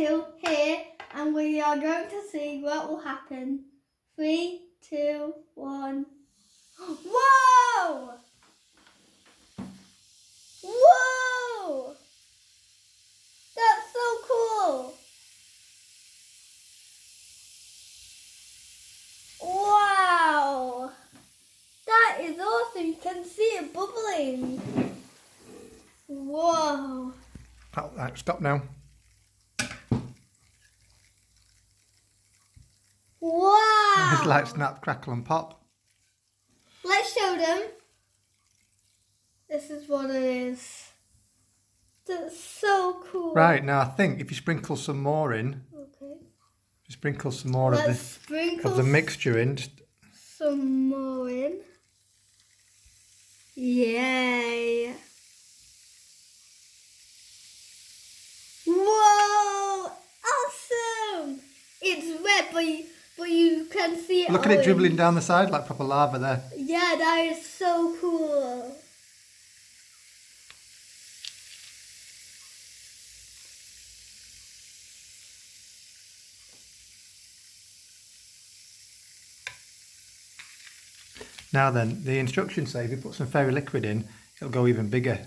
to here and we are going to see what will happen. 3, 2, 1. Whoa! Whoa! That's so cool! Wow! That is awesome. You can see it bubbling. Whoa! Oh, right, stop now. Wow! It's like snap, crackle and pop. Let's show them. This is what it is. That's so cool. Right, now I think if you sprinkle some more in, Okay. sprinkle some more Let's of sprinkle the mixture in. some more in. Yay! Whoa! Awesome! It's red, but you can see it. Look at it dribbling down the side like proper lava there. Yeah, that is so cool. Now then, the instructions say if you put some fairy liquid in, it'll go even bigger.